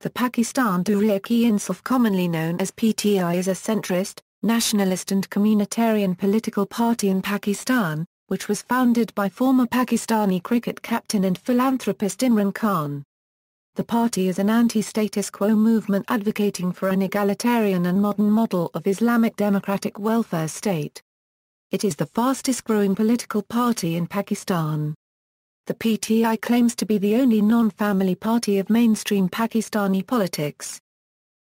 The Pakistan Tehreek-e-Insaf, commonly known as PTI, is a centrist, nationalist and communitarian political party in Pakistan, which was founded by former Pakistani cricket captain and philanthropist Imran Khan. The party is an anti-status quo movement advocating for an egalitarian and modern model of Islamic democratic welfare state. It is the fastest-growing political party in Pakistan. The PTI claims to be the only non-family party of mainstream Pakistani politics.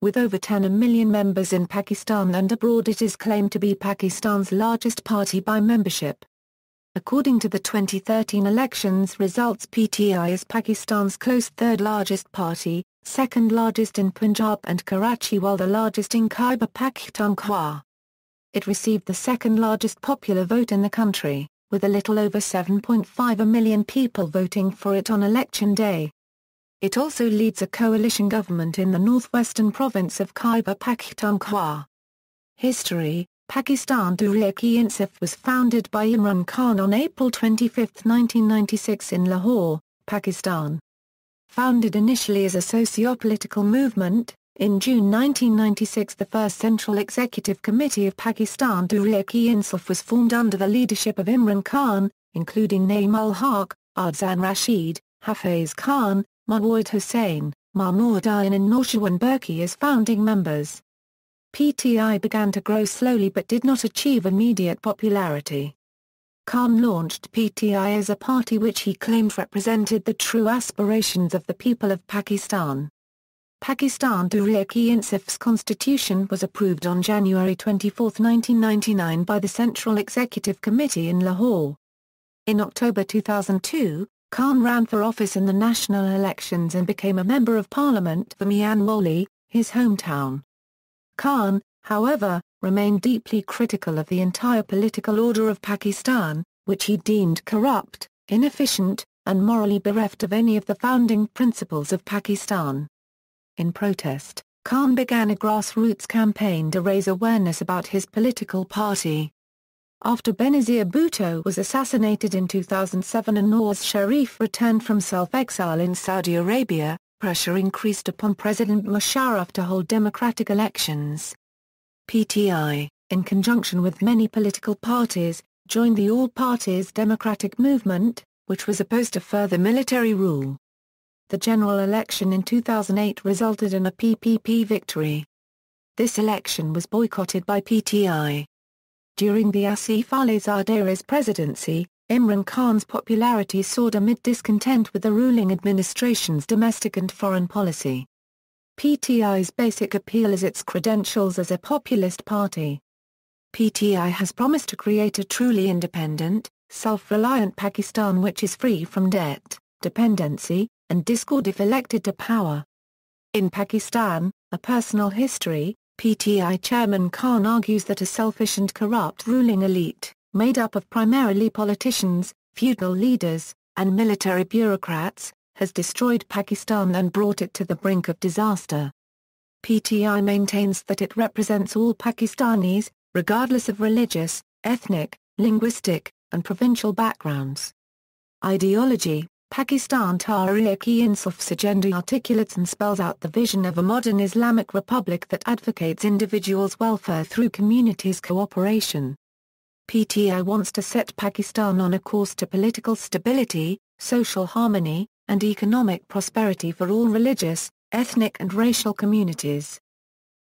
With over 10 million members in Pakistan and abroad, it is claimed to be Pakistan's largest party by membership. According to the 2013 elections results, PTI is Pakistan's close third-largest party, second largest in Punjab and Karachi, while the largest in Khyber Pakhtunkhwa. It received the second-largest popular vote in the country, with a little over 7.5 million people voting for it on election day. It also leads a coalition government in the northwestern province of Khyber Pakhtunkhwa. History: Pakistan Tehreek-e-Insaf was founded by Imran Khan on April 25, 1996 in Lahore, Pakistan. Founded initially as a socio-political movement, in June 1996 the first Central Executive Committee of Pakistan Tehreek-e-Insaf was formed under the leadership of Imran Khan, including Naim-ul-Haq, Adzan Rashid, Hafiz Khan, Mawad Hussain, Mahmouddin and Naushirwan Burki as founding members. PTI began to grow slowly but did not achieve immediate popularity. Khan launched PTI as a party which he claimed represented the true aspirations of the people of Pakistan. Pakistan Tehreek-e-Insaf's constitution was approved on January 24, 1999 by the Central Executive Committee in Lahore. In October 2002, Khan ran for office in the national elections and became a Member of Parliament for Mianwali, his hometown. Khan, however, remained deeply critical of the entire political order of Pakistan, which he deemed corrupt, inefficient, and morally bereft of any of the founding principles of Pakistan. In protest, Khan began a grassroots campaign to raise awareness about his political party. After Benazir Bhutto was assassinated in 2007 and Nawaz Sharif returned from self-exile in Saudi Arabia, pressure increased upon President Musharraf to hold democratic elections. PTI, in conjunction with many political parties, joined the All Parties Democratic Movement, which was opposed to further military rule. The general election in 2008 resulted in a PPP victory. This election was boycotted by PTI. During the Asif Ali Zardary's presidency, Imran Khan's popularity soared amid discontent with the ruling administration's domestic and foreign policy. PTI's basic appeal is its credentials as a populist party. PTI has promised to create a truly independent, self-reliant Pakistan which is free from debt, dependency, and discord if elected to power. In Pakistan, A Personal History, PTI Chairman Khan argues that a selfish and corrupt ruling elite, made up of primarily politicians, feudal leaders, and military bureaucrats, has destroyed Pakistan and brought it to the brink of disaster. PTI maintains that it represents all Pakistanis, regardless of religious, ethnic, linguistic, and provincial backgrounds. Ideology: Pakistan Tehreek-e-Insaf's agenda articulates and spells out the vision of a modern Islamic republic that advocates individuals' welfare through communities' cooperation. PTI wants to set Pakistan on a course to political stability, social harmony, and economic prosperity for all religious, ethnic and racial communities.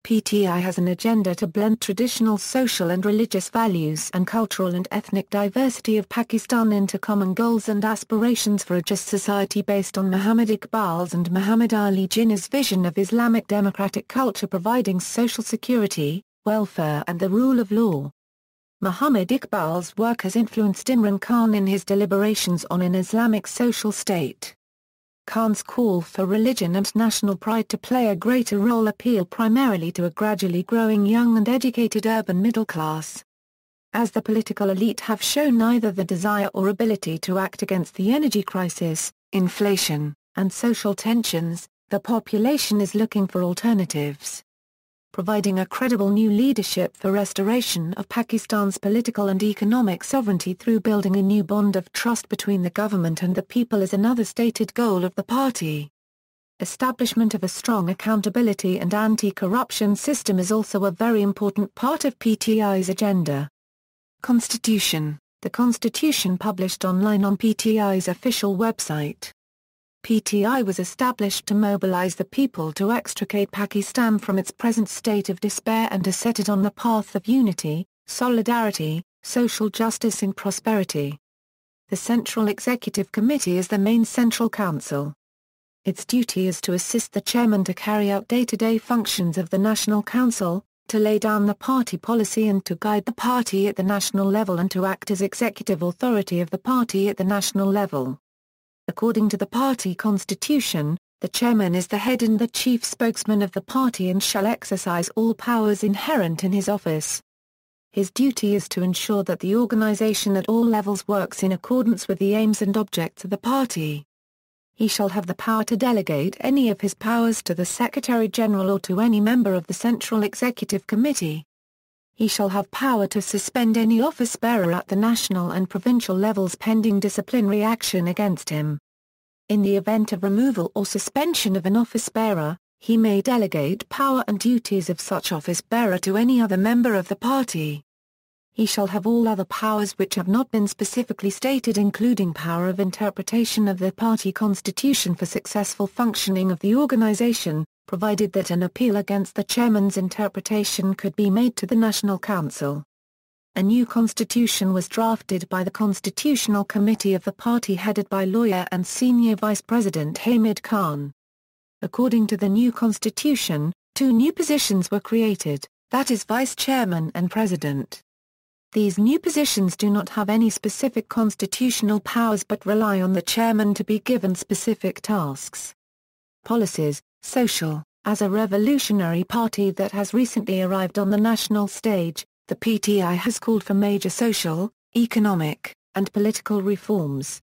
PTI has an agenda to blend traditional social and religious values and cultural and ethnic diversity of Pakistan into common goals and aspirations for a just society based on Muhammad Iqbal's and Muhammad Ali Jinnah's vision of Islamic democratic culture providing social security, welfare and the rule of law. Muhammad Iqbal's work has influenced Imran Khan in his deliberations on an Islamic social state. Khan's call for religion and national pride to play a greater role appeal primarily to a gradually growing young and educated urban middle class. As the political elite have shown neither the desire or ability to act against the energy crisis, inflation, and social tensions, the population is looking for alternatives. Providing a credible new leadership for restoration of Pakistan's political and economic sovereignty through building a new bond of trust between the government and the people is another stated goal of the party. Establishment of a strong accountability and anti-corruption system is also a very important part of PTI's agenda. Constitution. The Constitution published online on PTI's official website. PTI was established to mobilize the people to extricate Pakistan from its present state of despair and to set it on the path of unity, solidarity, social justice and prosperity. The Central Executive Committee is the main central council. Its duty is to assist the chairman to carry out day-to-day functions of the National Council, to lay down the party policy and to guide the party at the national level and to act as executive authority of the party at the national level. According to the party constitution, the chairman is the head and the chief spokesman of the party and shall exercise all powers inherent in his office. His duty is to ensure that the organization at all levels works in accordance with the aims and objects of the party. He shall have the power to delegate any of his powers to the Secretary-General or to any member of the Central Executive Committee. He shall have power to suspend any office-bearer at the national and provincial levels pending disciplinary action against him. In the event of removal or suspension of an office-bearer, he may delegate power and duties of such office-bearer to any other member of the party. He shall have all other powers which have not been specifically stated, including power of interpretation of the party constitution for successful functioning of the organization, provided that an appeal against the chairman's interpretation could be made to the National Council. A new constitution was drafted by the Constitutional Committee of the party headed by lawyer and senior Vice President Hamid Khan. According to the new constitution, two new positions were created, that is Vice Chairman and President. These new positions do not have any specific constitutional powers but rely on the chairman to be given specific tasks. Policies. Social. As a revolutionary party that has recently arrived on the national stage, the PTI has called for major social, economic, and political reforms.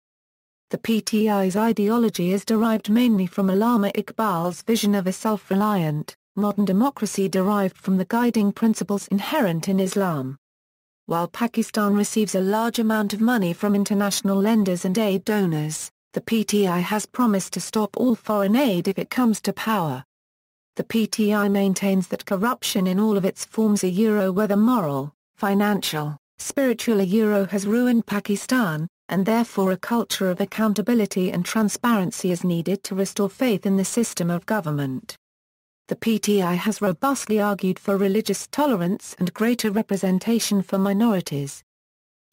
The PTI's ideology is derived mainly from Allama Iqbal's vision of a self-reliant, modern democracy derived from the guiding principles inherent in Islam. While Pakistan receives a large amount of money from international lenders and aid donors, the PTI has promised to stop all foreign aid if it comes to power. The PTI maintains that corruption in all of its forms, whether moral, financial, spiritual, has ruined Pakistan, and therefore a culture of accountability and transparency is needed to restore faith in the system of government. The PTI has robustly argued for religious tolerance and greater representation for minorities.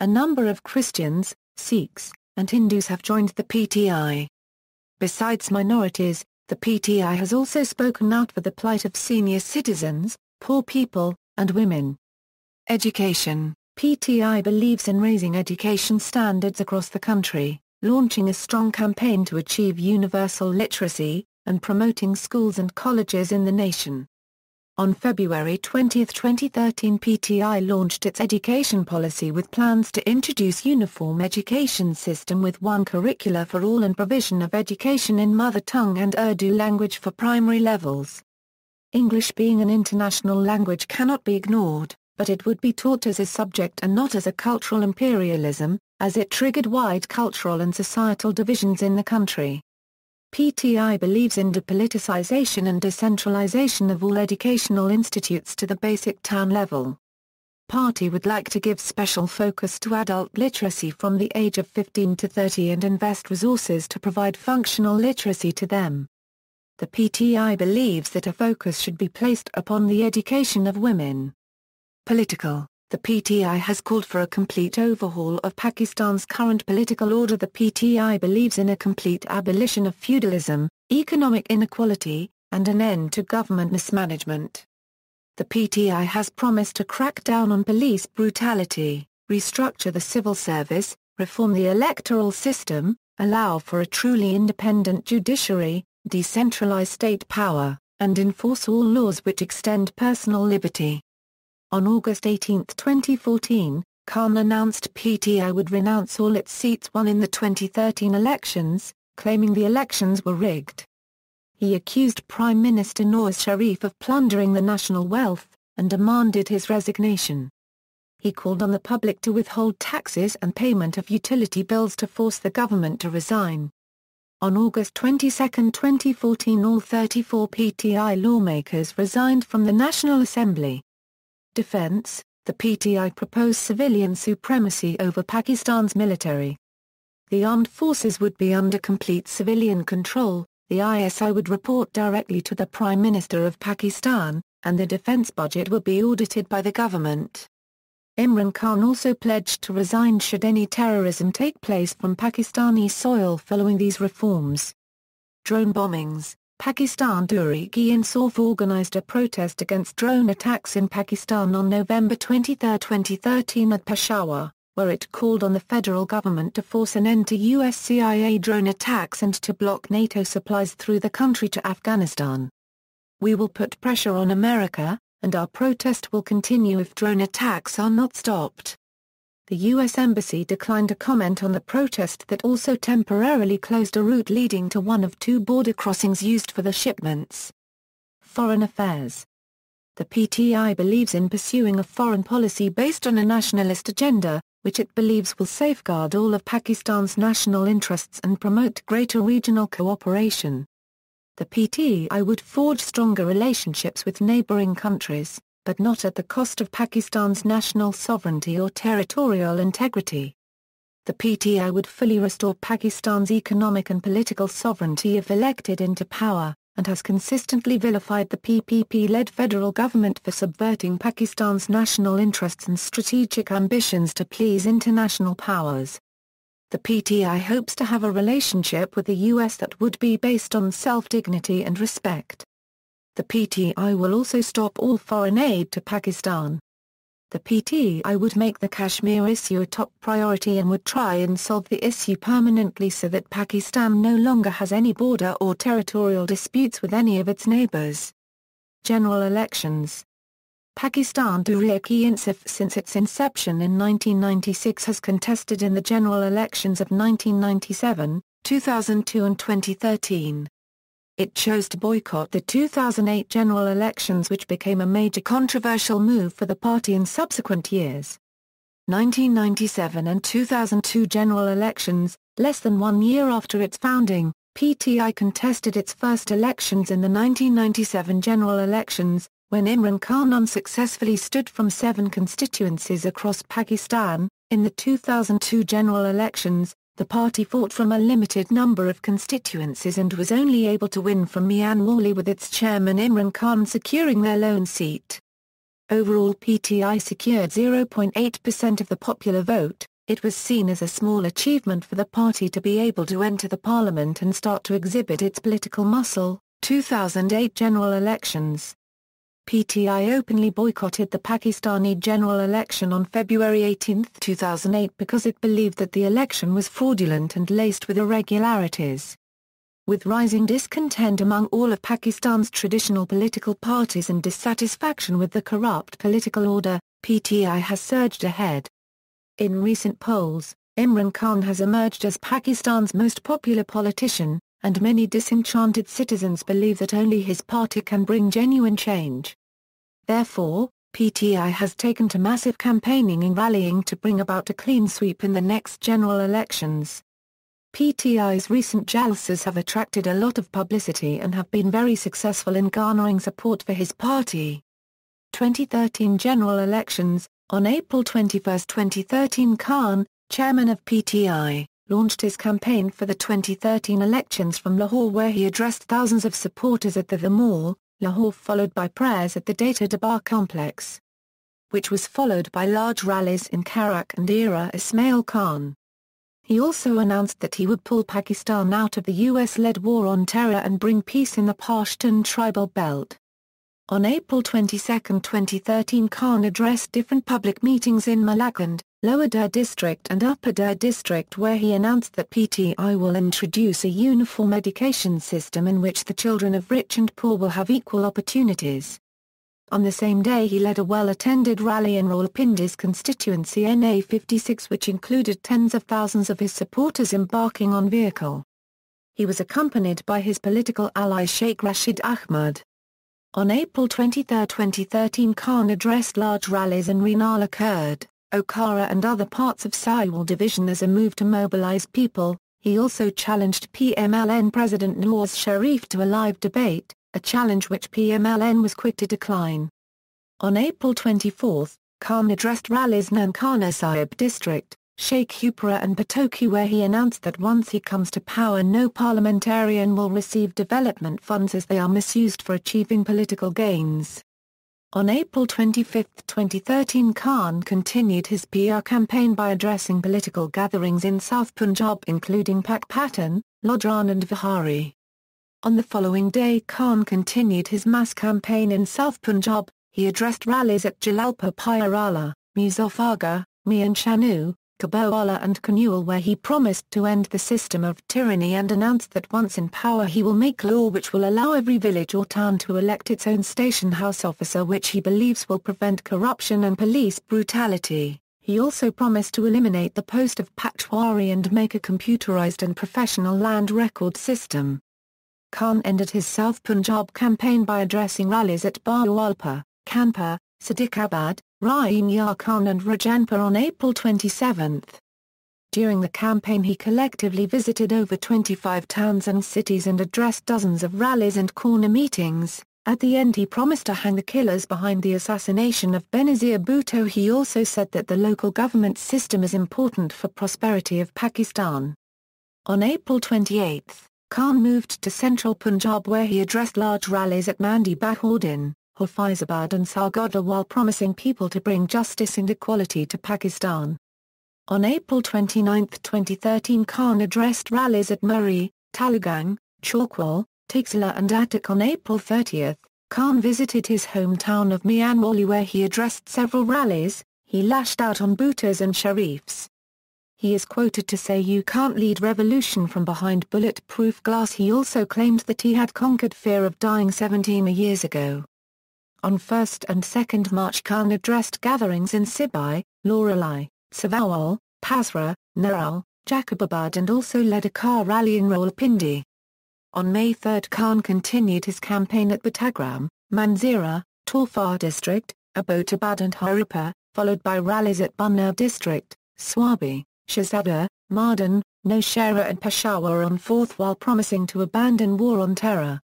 A number of Christians, Sikhs, and Hindus have joined the PTI. Besides minorities, the PTI has also spoken out for the plight of senior citizens, poor people, and women. Education. PTI believes in raising education standards across the country, launching a strong campaign to achieve universal literacy, and promoting schools and colleges in the nation. On February 20, 2013, PTI launched its education policy with plans to introduce uniform education system with one curricula for all and provision of education in mother tongue and Urdu language for primary levels. English being an international language cannot be ignored, but it would be taught as a subject and not as a cultural imperialism, as it triggered wide cultural and societal divisions in the country. PTI believes in depoliticization and decentralization of all educational institutes to the basic town level. Party would like to give special focus to adult literacy from the age of 15 to 30 and invest resources to provide functional literacy to them. The PTI believes that a focus should be placed upon the education of women. Political. The PTI has called for a complete overhaul of Pakistan's current political order. The PTI believes in a complete abolition of feudalism, economic inequality, and an end to government mismanagement. The PTI has promised to crack down on police brutality, restructure the civil service, reform the electoral system, allow for a truly independent judiciary, decentralize state power, and enforce all laws which extend personal liberty. On August 18, 2014, Khan announced PTI would renounce all its seats won in the 2013 elections, claiming the elections were rigged. He accused Prime Minister Nawaz Sharif of plundering the national wealth, and demanded his resignation. He called on the public to withhold taxes and payment of utility bills to force the government to resign. On August 22, 2014, all 34 PTI lawmakers resigned from the National Assembly. Defense: the PTI proposed civilian supremacy over Pakistan's military. The armed forces would be under complete civilian control, the ISI would report directly to the Prime Minister of Pakistan, and the defense budget would be audited by the government. Imran Khan also pledged to resign should any terrorism take place from Pakistani soil following these reforms. Drone bombings: Pakistan Tehreek-e-Insaf organized a protest against drone attacks in Pakistan on November 23, 2013 at Peshawar, where it called on the federal government to force an end to US CIA drone attacks and to block NATO supplies through the country to Afghanistan. "We will put pressure on America, and our protest will continue if drone attacks are not stopped." The U.S. Embassy declined to comment on the protest that also temporarily closed a route leading to one of two border crossings used for the shipments. Foreign affairs: the PTI believes in pursuing a foreign policy based on a nationalist agenda, which it believes will safeguard all of Pakistan's national interests and promote greater regional cooperation. The PTI would forge stronger relationships with neighboring countries, but not at the cost of Pakistan's national sovereignty or territorial integrity. The PTI would fully restore Pakistan's economic and political sovereignty if elected into power, and has consistently vilified the PPP-led federal government for subverting Pakistan's national interests and strategic ambitions to please international powers. The PTI hopes to have a relationship with the U.S. that would be based on self-dignity and respect. The PTI will also stop all foreign aid to Pakistan. The PTI would make the Kashmir issue a top priority and would try and solve the issue permanently so that Pakistan no longer has any border or territorial disputes with any of its neighbors. General elections: Pakistan Tehreek-e-Insaf since its inception in 1996 has contested in the general elections of 1997, 2002 and 2013. It chose to boycott the 2008 general elections, which became a major controversial move for the party in subsequent years. 1997 and 2002 general elections: less than 1 year after its founding, PTI contested its first elections in the 1997 general elections, when Imran Khan unsuccessfully stood from 7 constituencies across Pakistan. In the 2002 general elections, the party fought from a limited number of constituencies and was only able to win from Mian Wali, with its chairman Imran Khan securing their lone seat. Overall, PTI secured 0.8% of the popular vote. It was seen as a small achievement for the party to be able to enter the parliament and start to exhibit its political muscle. 2008 general elections: PTI openly boycotted the Pakistani general election on February 18, 2008 because it believed that the election was fraudulent and laced with irregularities. With rising discontent among all of Pakistan's traditional political parties and dissatisfaction with the corrupt political order, PTI has surged ahead. In recent polls, Imran Khan has emerged as Pakistan's most popular politician, and many disenchanted citizens believe that only his party can bring genuine change. Therefore, PTI has taken to massive campaigning and rallying to bring about a clean sweep in the next general elections. PTI's recent jalsas have attracted a lot of publicity and have been very successful in garnering support for his party. 2013 general elections: on April 21, 2013, Khan, chairman of PTI, launched his campaign for the 2013 elections from Lahore, where he addressed thousands of supporters at the Mall, Lahore, followed by prayers at the Data Darbar complex, which was followed by large rallies in Karak and Era Ismail Khan. He also announced that he would pull Pakistan out of the US-led war on terror and bring peace in the Pashtun tribal belt. On April 22, 2013, Khan addressed different public meetings in Malakand, Lower Dir District and Upper Dir District, where he announced that PTI will introduce a uniform education system in which the children of rich and poor will have equal opportunities. On the same day, he led a well-attended rally in Rawalpindi's constituency NA 56, which included tens of thousands of his supporters embarking on vehicle. He was accompanied by his political ally Sheikh Rashid Ahmad. On April 23, 2013, Khan addressed large rallies in Reenala Kurd, Okara and other parts of Saiwal division as a move to mobilize people, He also challenged PMLN President Nawaz Sharif to a live debate, a challenge which PMLN was quick to decline. On April 24, Khan addressed rallies Nankana Sahib district, Sheikhupura and Patoki, where he announced that once he comes to power no parliamentarian will receive development funds as they are misused for achieving political gains. On April 25, 2013, Khan continued his PR campaign by addressing political gatherings in South Punjab including Pakpatan, Lodran and Vihari. On the following day, Khan continued his mass campaign in South Punjab. He addressed rallies at Jalalpur Pyarala, Muzaffargarh, Mian Chanu, Kabawala and Kanul, where he promised to end the system of tyranny and announced that once in power he will make law which will allow every village or town to elect its own station house officer, which he believes will prevent corruption and police brutality. He also promised to eliminate the post of Patwari and make a computerized and professional land record system. Khan ended his South Punjab campaign by addressing rallies at Bahawalpur, Kanpur, Sadiqabad, Raim Yar Khan and Rajanpur on April 27. During the campaign he collectively visited over 25 towns and cities and addressed dozens of rallies and corner meetings. At the end he promised to hang the killers behind the assassination of Benazir Bhutto. He also said that the local government system is important for prosperity of Pakistan. On April 28, Khan moved to central Punjab where he addressed large rallies at Mandi Bahudin, Hafizabad and Sargodha while promising people to bring justice and equality to Pakistan. On April 29, 2013, Khan addressed rallies at Murree, Talegang, Chaukwal, Tigsila and Attock. On April 30, Khan visited his hometown of Mianwali where he addressed several rallies. He lashed out on Bhuttos and Sharifs. He is quoted to say, "You can't lead revolution from behind bulletproof glass." He also claimed that he had conquered fear of dying 17 years ago. On 1 and 2 March Khan addressed gatherings in Sibai, Loralai, Savawal, Pasra, Narao, Jacobabad and also led a car rally in Rawalpindi. On May 3 Khan continued his campaign at Batagram, Manzira, Torfar district, Abbottabad and Haripur, followed by rallies at Bunnur district, Swabi, Shahzada, Mardan, Nowshera and Peshawar on 4th while promising to abandon war on terror.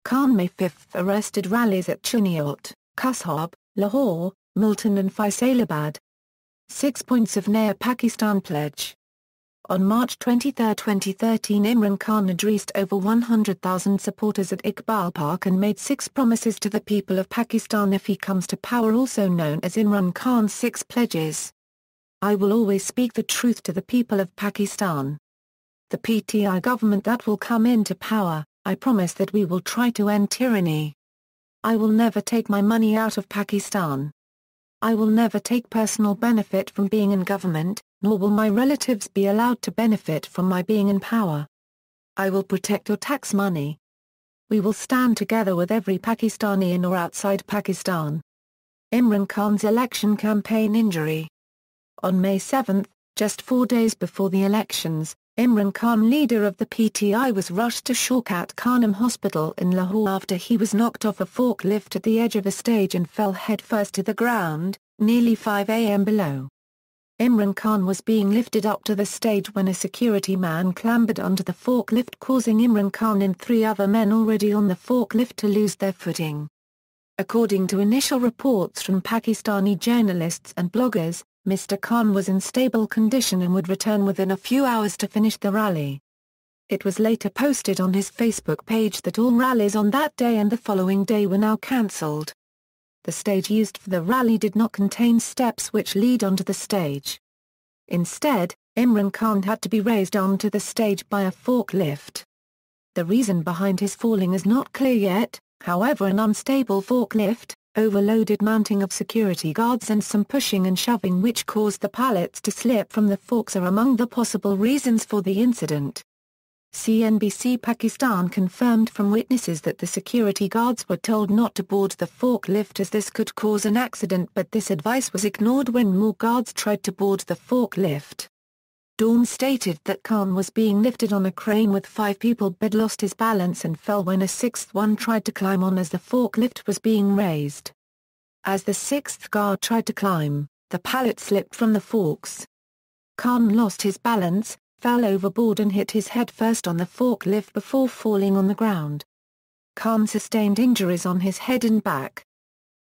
Khan May 5 arrested rallies at Chuniot, Kushab, Lahore, Multan and Faisalabad. 6 points of Naya Pakistan pledge. On March 23, 2013, Imran Khan addressed over 100,000 supporters at Iqbal Park and made 6 promises to the people of Pakistan if he comes to power, also known as Imran Khan's 6 pledges. I will always speak the truth to the people of Pakistan. The PTI government that will come into power, I promise that we will try to end tyranny. I will never take my money out of Pakistan. I will never take personal benefit from being in government, nor will my relatives be allowed to benefit from my being in power. I will protect your tax money. We will stand together with every Pakistani in or outside Pakistan. Imran Khan's election campaign injury. On May 7, just 4 days before the elections, Imran Khan, leader of the PTI, was rushed to Shaukat Khanum Hospital in Lahore after he was knocked off a forklift at the edge of a stage and fell headfirst to the ground, nearly 5 a.m. below. Imran Khan was being lifted up to the stage when a security man clambered onto the forklift, causing Imran Khan and 3 other men already on the forklift to lose their footing. According to initial reports from Pakistani journalists and bloggers, Mr. Khan was in stable condition and would return within a few hours to finish the rally. It was later posted on his Facebook page that all rallies on that day and the following day were now cancelled. The stage used for the rally did not contain steps which lead onto the stage. Instead, Imran Khan had to be raised onto the stage by a forklift. The reason behind his falling is not clear yet, however an unstable forklift, overloaded mounting of security guards and some pushing and shoving which caused the pallets to slip from the forks are among the possible reasons for the incident. CNBC Pakistan confirmed from witnesses that the security guards were told not to board the forklift as this could cause an accident, but this advice was ignored when more guards tried to board the forklift. Dawn stated that Khan was being lifted on a crane with 5 people but lost his balance and fell when a 6th one tried to climb on as the forklift was being raised. As the 6th guard tried to climb, the pallet slipped from the forks. Khan lost his balance, fell overboard and hit his head first on the forklift before falling on the ground. Khan sustained injuries on his head and back.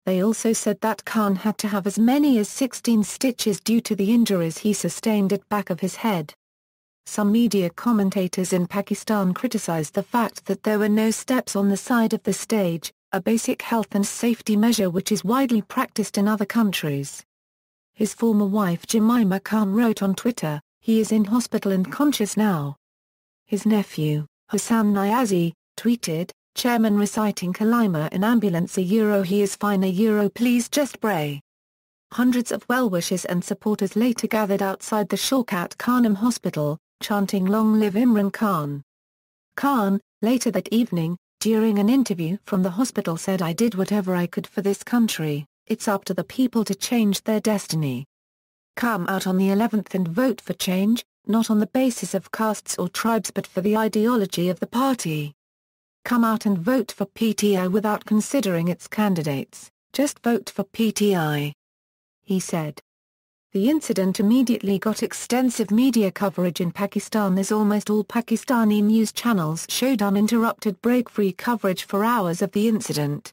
They also said that Khan had to have as many as 16 stitches due to the injuries he sustained at back of his head. Some media commentators in Pakistan criticized the fact that there were no steps on the side of the stage, a basic health and safety measure which is widely practiced in other countries. His former wife Jemima Khan wrote on Twitter, "He is in hospital and conscious now." His nephew, Hassan Niazi, tweeted, "Chairman reciting Kalima in ambulance he is fine please just pray." Hundreds of well-wishers and supporters later gathered outside the Shaukat Khanum hospital, chanting "Long live Imran Khan." Khan, later that evening, during an interview from the hospital said, "I did whatever I could for this country, it's up to the people to change their destiny. Come out on the 11th and vote for change, not on the basis of castes or tribes but for the ideology of the party. Come out and vote for PTI without considering its candidates, just vote for PTI," he said. The incident immediately got extensive media coverage in Pakistan as almost all Pakistani news channels showed uninterrupted break-free coverage for hours of the incident.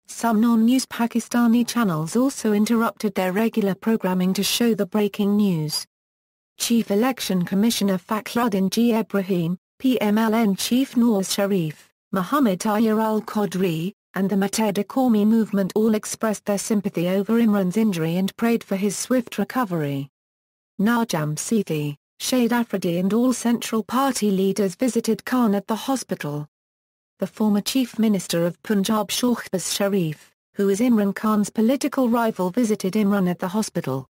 Some non-news Pakistani channels also interrupted their regular programming to show the breaking news. Chief Election Commissioner Fakhruddin G. Ibrahim, PMLN Chief Nawaz Sharif, Muhammad Tayyar al-Qadri, and the Muttahida Qawmi movement all expressed their sympathy over Imran's injury and prayed for his swift recovery. Najam Sethi, Shahid Afridi and all Central Party leaders visited Khan at the hospital. The former Chief Minister of Punjab Shahbaz Sharif, who is Imran Khan's political rival, visited Imran at the hospital.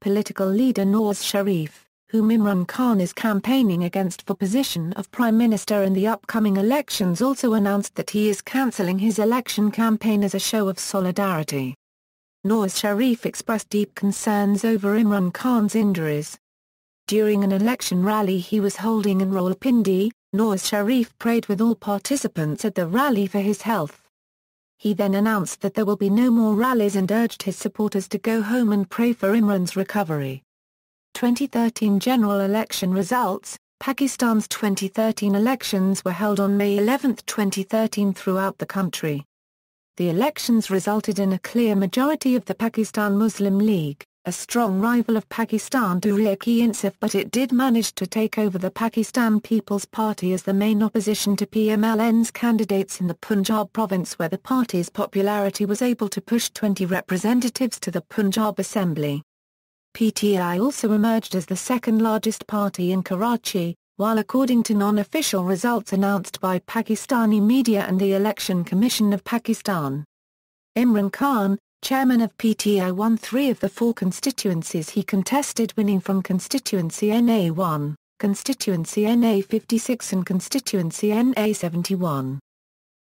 Political leader Nawaz Sharif, whom Imran Khan is campaigning against for position of Prime Minister in the upcoming elections, also announced that he is cancelling his election campaign as a show of solidarity. Nawaz Sharif expressed deep concerns over Imran Khan's injuries. During an election rally he was holding in Rawalpindi, Nawaz Sharif prayed with all participants at the rally for his health. He then announced that there will be no more rallies and urged his supporters to go home and pray for Imran's recovery. 2013 general election results. Pakistan's 2013 elections were held on May 11, 2013 throughout the country. The elections resulted in a clear majority of the Pakistan Muslim League, a strong rival of Pakistan Tehreek-e-Insaf, but it did manage to take over the Pakistan People's Party as the main opposition to PMLN's candidates in the Punjab province, where the party's popularity was able to push 20 representatives to the Punjab Assembly. PTI also emerged as the second largest party in Karachi, while according to non-official results announced by Pakistani media and the Election Commission of Pakistan. Imran Khan, chairman of PTI, won 3 of the 4 constituencies he contested, winning from Constituency NA1, Constituency NA56 and Constituency NA71.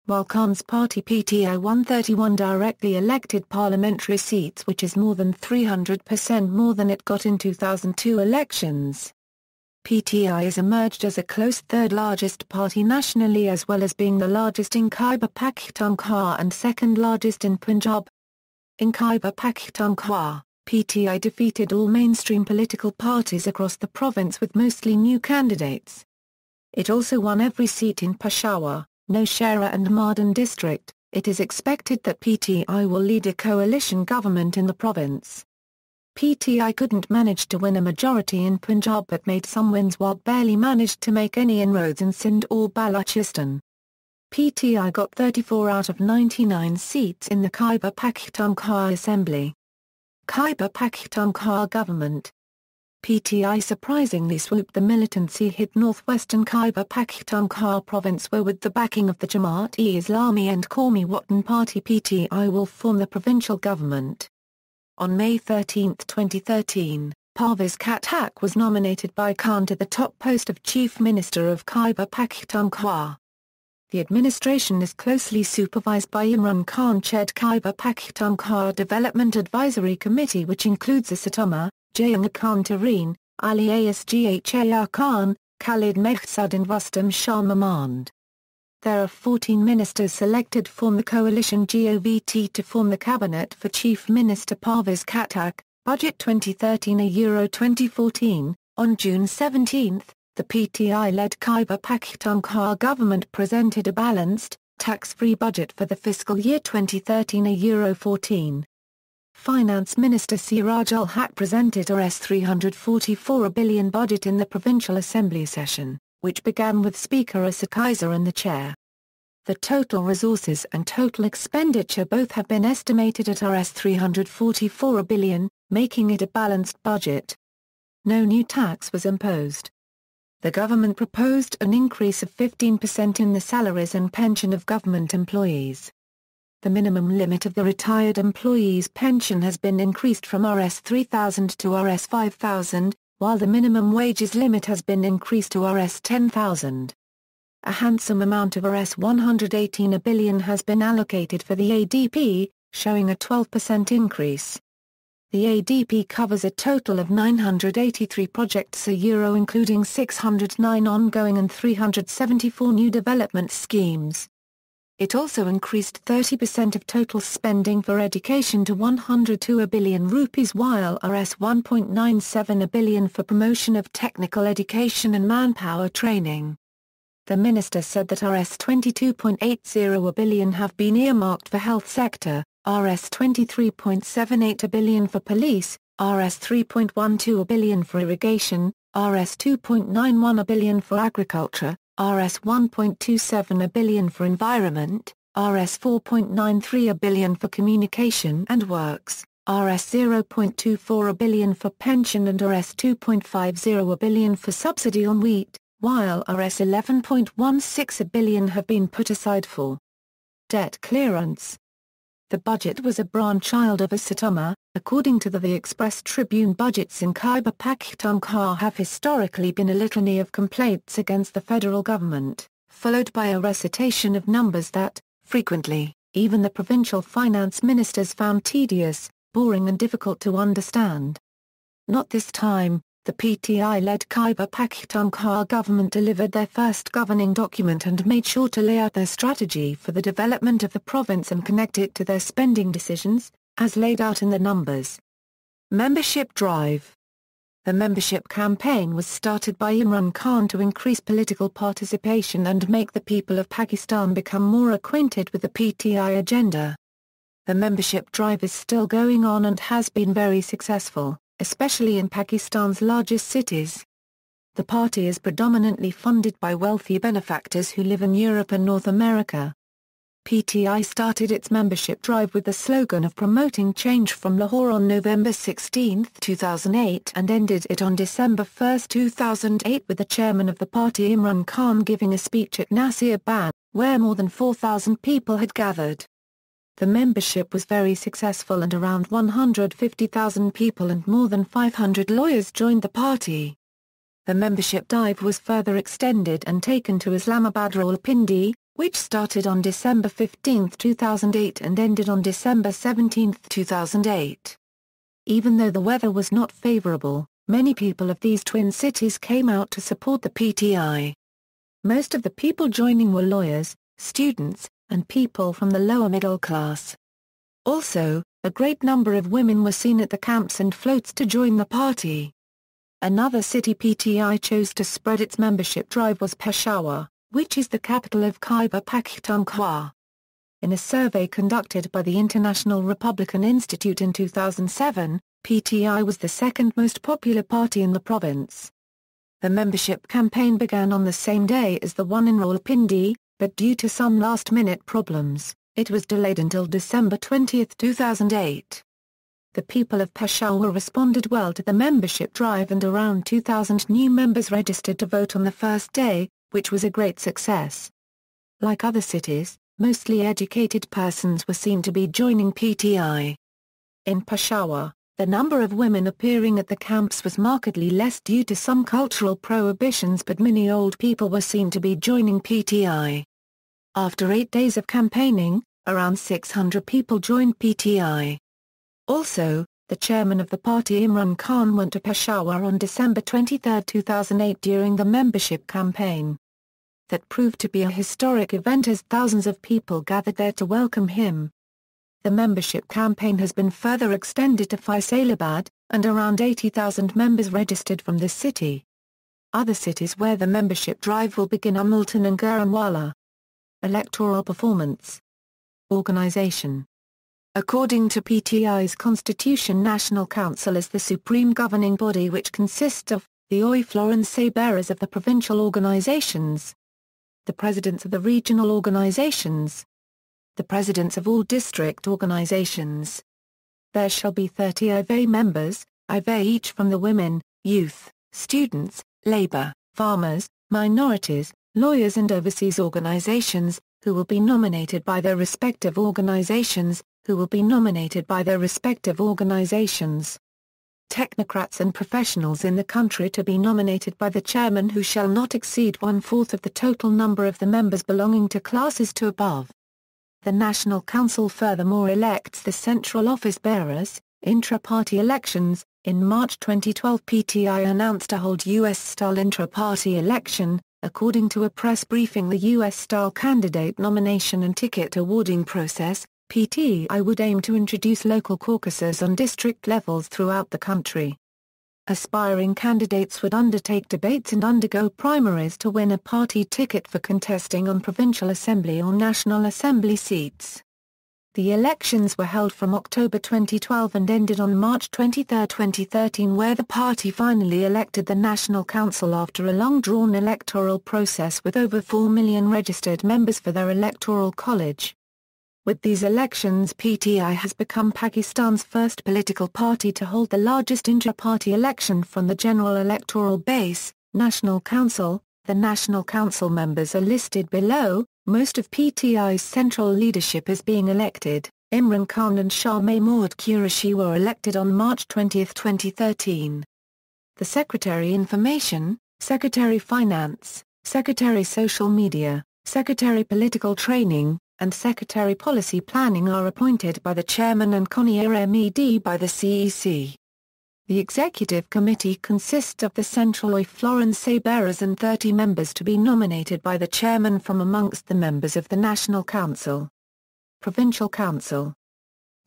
While Khan's party PTI won 31 directly elected parliamentary seats, which is more than 300% more than it got in 2002 elections. PTI has emerged as a close third-largest party nationally, as well as being the largest in Khyber Pakhtunkhwa and second largest in Punjab. In Khyber Pakhtunkhwa, PTI defeated all mainstream political parties across the province with mostly new candidates. It also won every seat in Peshawar, Nowshera and Mardan district. It is expected that PTI will lead a coalition government in the province. PTI couldn't manage to win a majority in Punjab but made some wins, while barely managed to make any inroads in Sindh or Balochistan. PTI got 34 out of 99 seats in the Khyber Pakhtunkhwa Assembly. Khyber Pakhtunkhwa government. PTI surprisingly swooped the militancy-hit northwestern Khyber Pakhtunkhwa province, where with the backing of the Jamaat-e-Islami and Qawmi Watan Party PTI will form the provincial government. On May 13, 2013, Parvez Khattak was nominated by Khan to the top post of Chief Minister of Khyber Pakhtunkhwa. The administration is closely supervised by Imran Khan-chaired Khyber Pakhtunkhwa Development Advisory Committee, which includes Asatoma, Jayanga Khan Tareen, Ali Asghar Khan, Khalid Mehsud and Rustam Shah Mahmud. There are 14 ministers selected from the coalition GOVT to form the cabinet for Chief Minister Parvez Khattak. Budget 2013 €2014, On June 17, the PTI-led Khyber Pakhtunkhwa government presented a balanced, tax-free budget for the fiscal year 2013 €14. Finance Minister Siraj ul Haq presented a $344 billion budget in the Provincial Assembly session, which began with Speaker Asad Kaiser in the chair. The total resources and total expenditure both have been estimated at $344 billion, making it a balanced budget. No new tax was imposed. The government proposed an increase of 15% in the salaries and pension of government employees. The minimum limit of the retired employees' pension has been increased from Rs3,000 to Rs5,000, while the minimum wages limit has been increased to Rs10,000. A handsome amount of Rs118 billion has been allocated for the ADP, showing a 12% increase. The ADP covers a total of 983 projects including 609 ongoing and 374 new development schemes. It also increased 30% of total spending for education to 102 billion rupees while Rs 1.97 billion for promotion of technical education and manpower training. The minister said that Rs 22.80 billion have been earmarked for health sector, Rs 23.78 billion for police, Rs 3.12 billion for irrigation, Rs 2.91 billion for agriculture, Rs 1.27 billion for environment, Rs 4.93 billion for communication and works, Rs 0.24 billion for pension and Rs 2.50 billion for subsidy on wheat, while Rs 11.16 billion have been put aside for debt clearance. The budget was a brainchild of Asatama. According to the Express Tribune, budgets in Khyber Pakhtunkhwa have historically been a litany of complaints against the federal government, followed by a recitation of numbers that, frequently, even the provincial finance ministers found tedious, boring and difficult to understand. Not this time. The PTI-led Khyber Pakhtunkhwa government delivered their first governing document and made sure to lay out their strategy for the development of the province and connect it to their spending decisions, as laid out in the numbers. Membership drive. The membership campaign was started by Imran Khan to increase political participation and make the people of Pakistan become more acquainted with the PTI agenda. The membership drive is still going on and has been very successful, especially in Pakistan's largest cities. The party is predominantly funded by wealthy benefactors who live in Europe and North America. PTI started its membership drive with the slogan of promoting change from Lahore on November 16, 2008 and ended it on December 1, 2008 with the chairman of the party Imran Khan giving a speech at Nasir Bagh, where more than 4,000 people had gathered. The membership was very successful and around 150,000 people and more than 500 lawyers joined the party. The membership drive was further extended and taken to Islamabad Rawalpindi, which started on December 15, 2008 and ended on December 17, 2008. Even though the weather was not favorable, many people of these twin cities came out to support the PTI. Most of the people joining were lawyers, students, and people from the lower middle class. Also, a great number of women were seen at the camps and floats to join the party. Another city PTI chose to spread its membership drive was Peshawar, which is the capital of Khyber Pakhtunkhwa. In a survey conducted by the International Republican Institute in 2007, PTI was the second most popular party in the province. The membership campaign began on the same day as the one in Rawalpindi, but due to some last-minute problems, it was delayed until December 20, 2008. The people of Peshawar responded well to the membership drive and around 2,000 new members registered to vote on the first day, which was a great success. Like other cities, mostly educated persons were seen to be joining PTI. In Peshawar, the number of women appearing at the camps was markedly less due to some cultural prohibitions, but many old people were seen to be joining PTI. After 8 days of campaigning, around 600 people joined PTI. Also, the chairman of the party Imran Khan went to Peshawar on December 23, 2008 during the membership campaign. That proved to be a historic event as thousands of people gathered there to welcome him. The membership campaign has been further extended to Faisalabad, and around 80,000 members registered from this city. Other cities where the membership drive will begin are Multan and Gujranwala. Electoral performance. Organization. According to PTI's constitution, National Council is the supreme governing body which consists of the Oiflorense bearers of the provincial organizations, the presidents of the regional organizations, the presidents of all district organizations. There shall be 30 IV members, IV each from the women, youth, students, labor, farmers, minorities, lawyers and overseas organizations, who will be nominated by their respective organizations, Technocrats and professionals in the country to be nominated by the chairman, who shall not exceed 1/4 of the total number of the members belonging to classes 2 above. The National Council furthermore elects the central office bearers. Intra-party elections. In March 2012, PTI announced to hold U.S.-style intra-party election. According to a press briefing, the U.S.-style candidate nomination and ticket awarding process, PTI would aim to introduce local caucuses on district levels throughout the country. Aspiring candidates would undertake debates and undergo primaries to win a party ticket for contesting on provincial assembly or national assembly seats. The elections were held from October 2012 and ended on March 23, 2013, where the party finally elected the National Council after a long-drawn electoral process with over 4 million registered members for their electoral college. With these elections, PTI has become Pakistan's first political party to hold the largest intra-party election from the general electoral base, National Council. The National Council members are listed below. Most of PTI's central leadership is being elected. Imran Khan and Shah Mahmood Qureshi were elected on March 20, 2013. The Secretary Information, Secretary Finance, Secretary Social Media, Secretary Political Training, and Secretary Policy Planning are appointed by the Chairman and Connier MED by the CEC. The Executive Committee consists of the Central Oiflorense bearers and 30 members to be nominated by the Chairman from amongst the members of the National Council. Provincial Council.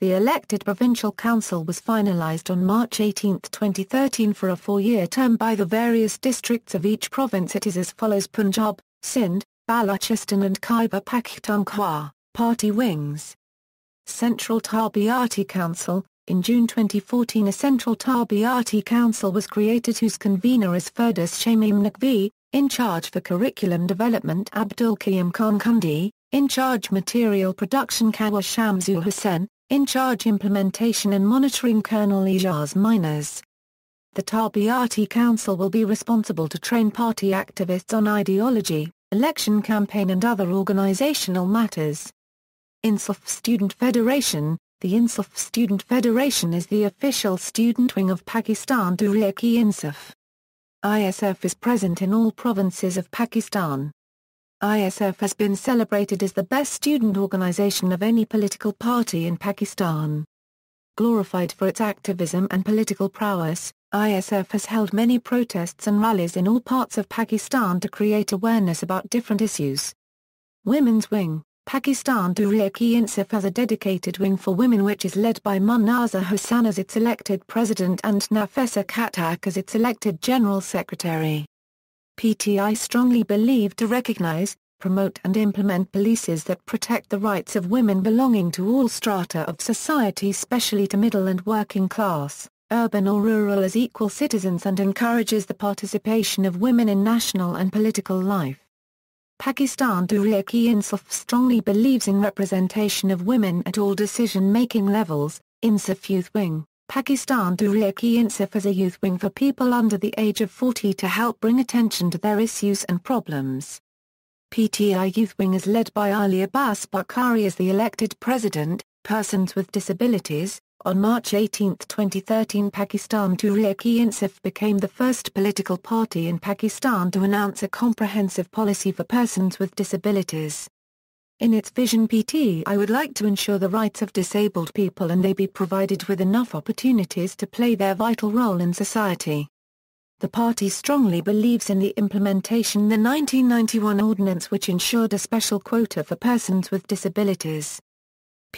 The elected Provincial Council was finalized on March 18, 2013 for a 4-year term by the various districts of each province. It is as follows: Punjab, Sindh, Balochistan and Khyber Pakhtunkhwa, Party Wings. Central Tarbiyati Council. In June 2014, a Central Tarbiyati Council was created whose convener is Firdaus Shamim Naqvi, in charge for curriculum development Abdul Qayyum Khan Kundi, in charge material production Kawa Shamsul Hussain, in charge implementation and monitoring Colonel Ijaz Minors. The Tarbiyati Council will be responsible to train party activists on ideology, election campaign and other organizational matters. Insaf Student Federation. The Insaf Student Federation is the official student wing of Pakistan Tehreek-e-Insaf. ISF is present in all provinces of Pakistan. ISF has been celebrated as the best student organization of any political party in Pakistan. Glorified for its activism and political prowess, ISF has held many protests and rallies in all parts of Pakistan to create awareness about different issues. Women's Wing. Pakistan Tehreek-e-Insaf has a dedicated wing for women which is led by Munaza Hassan as its elected president and Nafessa Khattak as its elected general secretary. PTI strongly believe to recognize, promote and implement policies that protect the rights of women belonging to all strata of society, especially to middle and working class, urban or rural, as equal citizens, and encourages the participation of women in national and political life. Pakistan Tehreek-e-Insaf strongly believes in representation of women at all decision-making levels. Insaf Youth Wing. Pakistan Tehreek-e-Insaf is a youth wing for people under the age of 40 to help bring attention to their issues and problems. PTI Youth Wing is led by Ali Abbas Bukhari as the elected president. Persons with disabilities. On March 18, 2013, Pakistan Tehreek-e-Insaf became the first political party in Pakistan to announce a comprehensive policy for persons with disabilities. In its vision, PTI would like to ensure the rights of disabled people and they be provided with enough opportunities to play their vital role in society. The party strongly believes in the implementation of the 1991 ordinance which ensured a special quota for persons with disabilities.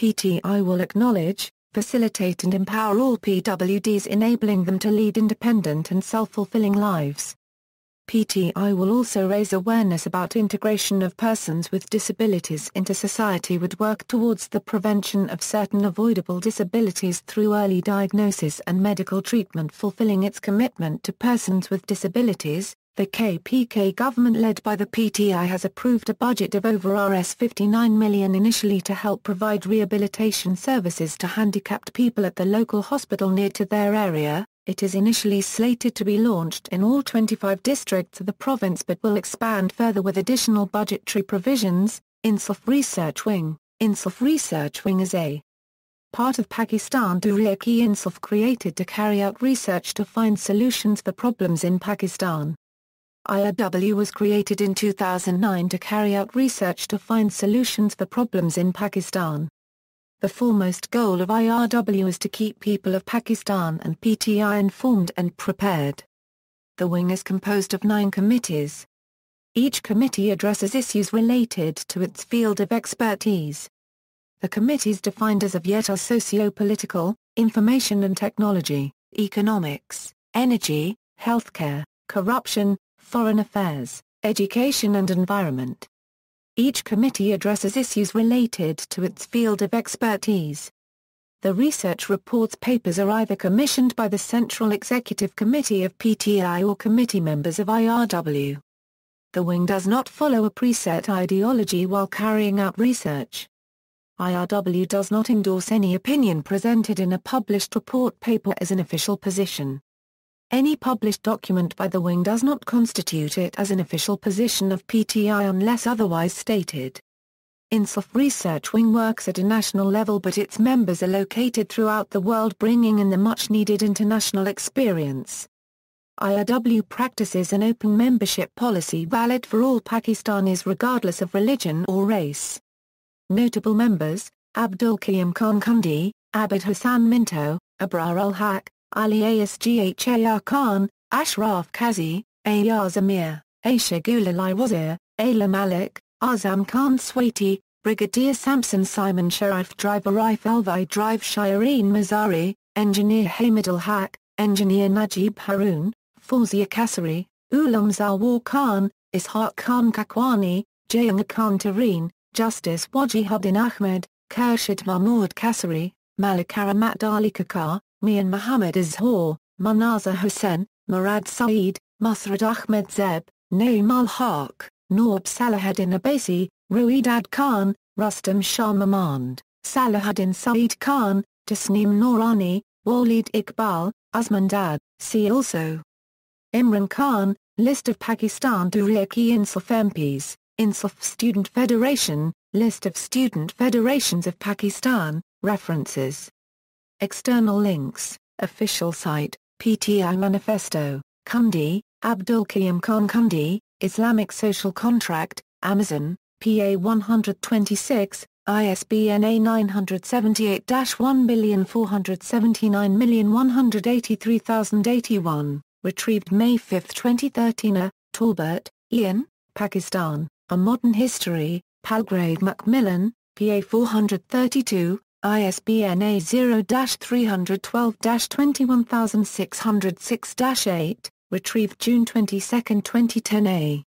PTI will acknowledge, facilitate and empower all PWDs, enabling them to lead independent and self-fulfilling lives. PTI will also raise awareness about integration of persons with disabilities into society, would work towards the prevention of certain avoidable disabilities through early diagnosis and medical treatment. Fulfilling its commitment to persons with disabilities, the KPK government led by the PTI has approved a budget of over Rs 59 million initially to help provide rehabilitation services to handicapped people at the local hospital near to their area. It is initially slated to be launched in all 25 districts of the province but will expand further with additional budgetary provisions. Insaf Research Wing. Insaf Research Wing is a part of Pakistan Tehreek-e-Insaf, created to carry out research to find solutions for problems in Pakistan. IRW was created in 2009 to carry out research to find solutions for problems in Pakistan. The foremost goal of IRW is to keep people of Pakistan and PTI informed and prepared. The wing is composed of 9 committees. Each committee addresses issues related to its field of expertise. The committees defined as of yet are socio-political, information and technology, economics, energy, healthcare, corruption, foreign affairs, education and environment. Each committee addresses issues related to its field of expertise. The research reports papers are either commissioned by the Central Executive Committee of PTI or committee members of IRW. The wing does not follow a preset ideology while carrying out research. IRW does not endorse any opinion presented in a published report paper as an official position. Any published document by the wing does not constitute it as an official position of PTI unless otherwise stated. Insaf Research Wing works at a national level but its members are located throughout the world, bringing in the much-needed international experience. IRW practices an open membership policy valid for all Pakistanis regardless of religion or race. Notable members: Abdul Qayyum Khan Kundi, Abid Hassan Minto, Abrar ul-Haq, Ali Asghar Khan, Ashraf Qazi, Ayaz Amir, Aisha Gulali Wazir, Ayla Malik, Azam Khan Swati, Brigadier Samson Simon Sharif, Driver Raif Alvi, Drive Shireen Mazari, Engineer Hamid al-Haq, Engineer Najib Haroon, Fawzia Kasari, Ulam Zawar Khan, Ishaq Khan Kakwani, Jayanga Khan Tareen, Justice Wajihuddin Ahmed, Khurshid Mahmood Kasari, Malik Karamat Ali Kakar, Mian Muhammad Azhar, Manaza Hussain, Murad Saeed, Musrad Ahmed Zeb, Naim al-Haq, Noor Salahuddin Abbasi, Ruidad Khan, Rustam Shah Mahmand, Salahuddin Saeed Khan, Tasneem Noorani, Walid Iqbal, Azman Dad. See also Imran Khan, List of Pakistan Tehreek-e-Insaf MPs, Insaf Student Federation, List of Student Federations of Pakistan, References. External links, Official site, PTI Manifesto, Kundi, Abdul Qayyum Khan Kundi, Islamic Social Contract, Amazon, PA 126, ISBN A978-1479183,081, retrieved May 5, 2013. Talbot, Ian, Pakistan, A Modern History, Palgrave Macmillan, PA 432, ISBN A0-312-21606-8, retrieved June 22, 2010.